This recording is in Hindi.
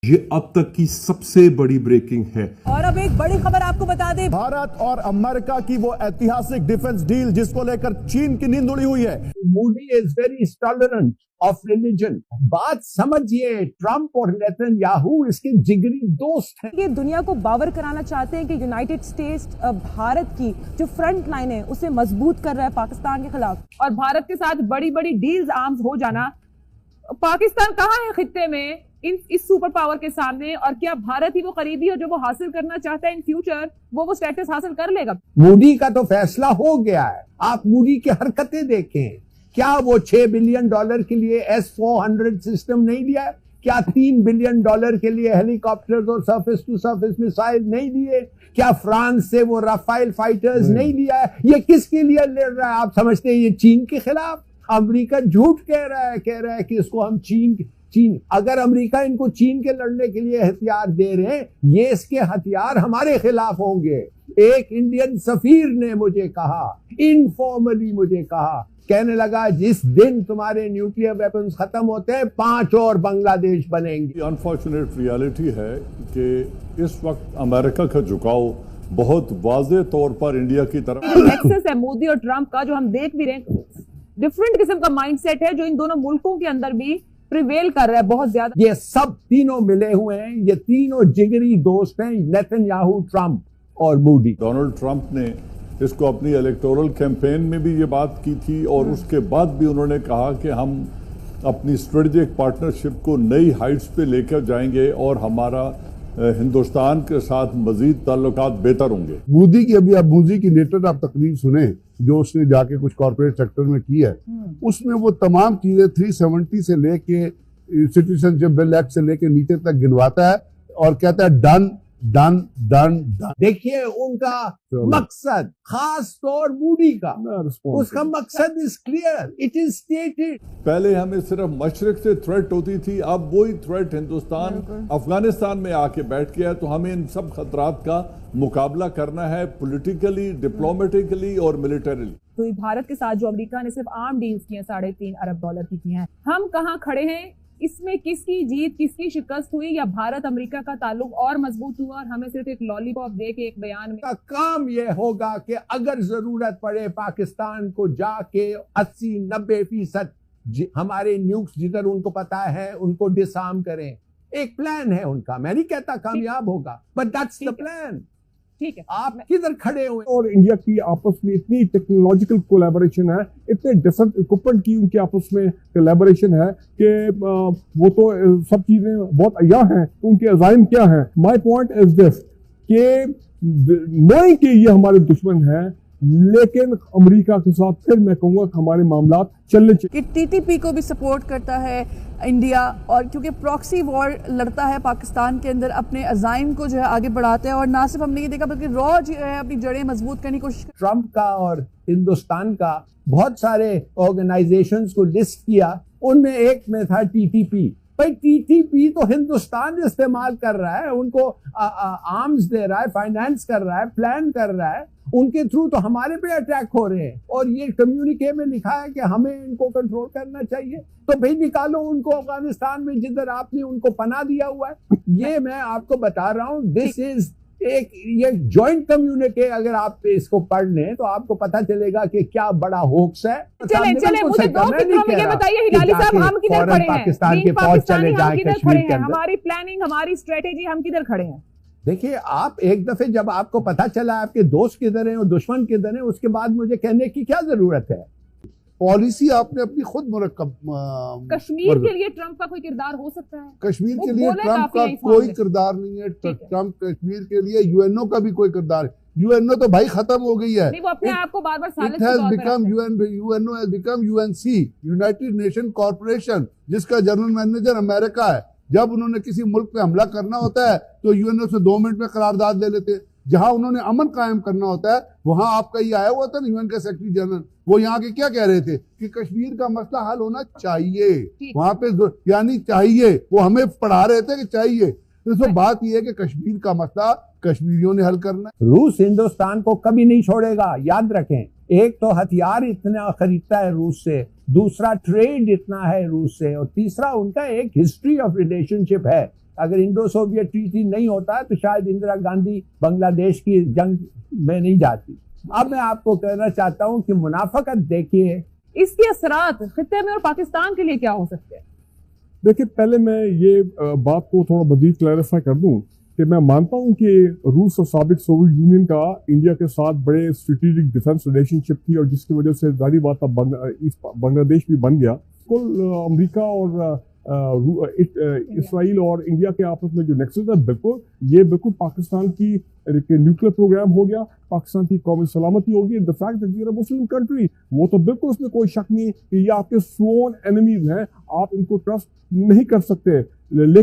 ये अब तक की सबसे बड़ी ब्रेकिंग है। और अब एक बड़ी खबर आपको बता दें, भारत और अमेरिका की वो ऐतिहासिक डिफेंस डील जिसको लेकर चीन की नींद उड़ी हुई है। Modi is very tolerant of religion. बात समझिए, ट्रंप और नेतन्याहू इसके जिगरी दोस्त हैं। ये दुनिया को बावर कराना चाहते हैं कि यूनाइटेड स्टेट्स भारत की जो फ्रंट लाइन है उसे मजबूत कर रहा है पाकिस्तान के खिलाफ। और भारत के साथ बड़ी बड़ी डील्स आर्म्स हो जाना, पाकिस्तान कहाँ है खित्ते में इस सुपर पावर के सामने, और क्या भारत ही वो करीबी है जो वो हासिल करना चाहता है इन फ्यूचर, वो स्टेटस हासिल कर लेगा। मोदी का तो फैसला हो गया है। आप मोदी की हरकतें देखें, क्या वो $6 बिलियन के लिए S-400 सिस्टम नहीं दिया? क्या $3 बिलियन के लिए हेलीकॉप्टर और सरफेस टू सरफेस मिसाइल नहीं दिए? क्या फ्रांस से वो राफेल फाइटर्स नहीं दिया है? ये किसके लिए लड़ रहा है? आप समझते हैं ये चीन के खिलाफ? अमेरिका झूठ कह रहा है कि इसको हम चीन अगर अमेरिका इनको चीन के लड़ने के लिए हथियार दे रहे हैं, ये इसके हथियार हमारे खिलाफ होंगे। एक इंडियन सफीर ने मुझे कहा, इनफॉर्मली मुझे कहा, कहने लगा जिस दिन तुम्हारे न्यूक्लियर वेपन्स खत्म होते हैं 5 और बांग्लादेश बनेंगे। अनफॉर्चुनेट रियलिटी है कि इस वक्त अमेरिका का झुकाव बहुत वाज़ेह तौर पर इंडिया की तरफ नेक्सस है मोदी और ट्रंप का, जो हम देख भी रहे हैं, डिफरेंट किस्म का माइंडसेट है जो इन दोनों मुल्कों के अंदर भी प्रिवेल कर रहा है बहुत ज्यादा। ये सब तीनों मिले हुए हैं, ये तीनों जिगरी दोस्त हैं, नेतन्याहू, ट्रंप और मोदी। डोनाल्ड ट्रंप ने इसको अपनी इलेक्टोरल कैंपेन में भी ये बात की थी और उसके बाद भी उन्होंने कहा कि हम अपनी स्ट्रेटेजिक पार्टनरशिप को नई हाइट्स पे लेकर जाएंगे और हमारा हिंदुस्तान के साथ मजीद ताल्लुकात बेहतर होंगे। मोदी की अभी आप मोदी की लेटेस्ट आप तकरीर सुने जो उसने जाके कुछ कॉर्पोरेट सेक्टर में की है, उसमें वो तमाम चीजें 370 से लेके सिटीजनशिप बिल एक्ट से लेके नीचे तक गिनवाता है और कहता है डन डन डन डन। देखिए उनका मकसद, खास तौर मोदी का, उसका मकसद is clear, it is stated. पहले हमें सिर्फ मशरक से थ्रेट होती थी, अब वही थ्रेट हिंदुस्तान अफगानिस्तान में आके बैठ गया है। तो हमें इन सब खतरात का मुकाबला करना है पॉलिटिकली, डिप्लोमेटिकली और मिलिटरीली। तो भारत के साथ जो अमेरिका ने सिर्फ आर्म डील्स की हैं, $3.5 अरब की हैं, हम कहाँ खड़े हैं? इसमें किसकी जीत किसकी शिकस्त हुई, या भारत अमेरिका का ताल्लुक और मजबूत हुआ और हमें सिर्फ एक लॉलीपॉप दे के एक बयान में? काम यह होगा कि अगर जरूरत पड़े पाकिस्तान को जाके 80-90% हमारे न्यूक्स जिधर उनको पता है उनको डिसआर्म करें। एक प्लान है उनका, मैं नहीं कहता कामयाब होगा, बट दैट्स द प्लान। ठीक है, आप किधर खड़े हुए? और इंडिया की आपस में इतनी टेक्नोलॉजिकल कोलैबोरेशन है, इतने डिफरेंट इक्विपमेंट की उनके आपस में कोलैबोरेशन है कि वो तो सब चीजें बहुत अय्या हैं। उनके अज़ाइम क्या हैं? माय पॉइंट इज दिस कि नहीं कि ये हमारे दुश्मन हैं, लेकिन अमेरिका के साथ फिर मैं कहूँगा कि हमारे मामला चलने चाहिए। कि TTP को भी सपोर्ट करता है इंडिया, और क्योंकि प्रॉक्सी वॉर लड़ता है पाकिस्तान के अंदर, अपने अज़ाइम को जो है आगे बढ़ाते हैं। और ना सिर्फ हमने ये देखा बल्कि रॉ जो है अपनी जड़ें मजबूत करने की कोशिश। ट्रंप का और हिंदुस्तान का बहुत सारे ऑर्गेनाइजेशंस को लिस्ट किया, उनमें एक में था TTP। भाई TTP तो हिंदुस्तान इस्तेमाल कर रहा है, उनको आर्म्स दे रहा है, फाइनेंस कर रहा है, प्लान कर रहा है, उनके थ्रू तो हमारे पे अटैक हो रहे हैं। और ये कम्युनिके में लिखा है कि हमें इनको कंट्रोल करना चाहिए, तो भाई निकालो उनको अफगानिस्तान में जिधर आपने उनको पनाह दिया हुआ है। ये मैं आपको बता रहा हूँ, दिस इज एक ये जॉइंट कम्युनिके। अगर आप इसको पढ़ लें तो आपको पता चलेगा कि क्या बड़ा होक्स है। चले मुझे दो फिक्रों में ये बताइए हिलाली साहब, हम किधर खड़े हैं? पाकिस्तान के फौज चले जाए कश्मीर के अंदर, हमारी प्लानिंग, हमारी स्ट्रेटेजी, हम किधर खड़े हैं? देखिए, आप एक दफे जब आपको पता चला आपके दोस्त किधर हैं और दुश्मन किधर हैं, उसके बाद मुझे कहने की क्या जरूरत है? पॉलिसी आपने अपनी खुद मुरक्कब। कश्मीर के लिए ट्रंप का कोई किरदार हो सकता है? कश्मीर के लिए ट्रंप का कोई किरदार नहीं है। ट्रंप कश्मीर के लिए यूएनओ का भी कोई किरदार। यूएनओ तो भाई खत्म हो गई है। नहीं, वो अपने आप को बार-बार सालिस UNO has become UNC, United Nation Corporation, जिसका जनरल मैनेजर अमेरिका है। जब उन्होंने किसी मुल्क पे हमला करना होता है तो यूएनओ से 2 मिनट में करारदाद ले लेते हैं। जहां उन्होंने अमन कायम करना होता है वहां आपका ये आया हुआ था ना यूएन का सेक्रेटरी जनरल, वो यहाँ के क्या कह रहे थे कि कश्मीर का मसला हल होना चाहिए वहां पे, यानी चाहिए, वो हमें पढ़ा रहे थे कि चाहिए। तो बात यह है कि कश्मीर का मसला कश्मीरियों ने हल करना है। रूस हिंदुस्तान को कभी नहीं छोड़ेगा, याद रखें। एक तो हथियार इतना खरीदता है रूस से, दूसरा ट्रेड इतना है रूस से, और तीसरा उनका एक हिस्ट्री ऑफ रिलेशनशिप है अगर इंडो सोवियत ट्रीटी नहीं होता तो शायद इंदिरा गांधी बांग्लादेश की जंग में नहीं जाती। अब मैं आपको कहना चाहता हूं कि मुनाफकत देखिए, इसके असरात खित्ते में और पाकिस्तान के लिए क्या हो सकते हैं? देखिए, पहले मैं ये बात को थोड़ा मजीद क्लैरिफाई कर दूं कि मैं मानता हूं कि रूस और साबिक सोवियत यूनियन का इंडिया के साथ बड़े स्ट्रेटेजिक डिफेंस रिलेशनशिप थी और जिसकी वजह से जारी बात अब बांग्लादेश भी बन गया। कुल अमेरिका और इसराइल और इंडिया के आपस में जो नेक्सस है, बिल्कुल पाकिस्तान की न्यूक्लियर प्रोग्राम हो गया, पाकिस्तान की कौमी सलामती होगी। The fact that we are a Muslim country, वो तो बिल्कुल उसमें कोई शक नहीं कि ये आपके स्वर्न एनिमीज हैं, आप इनको ट्रस्ट नहीं कर सकते। लेकिन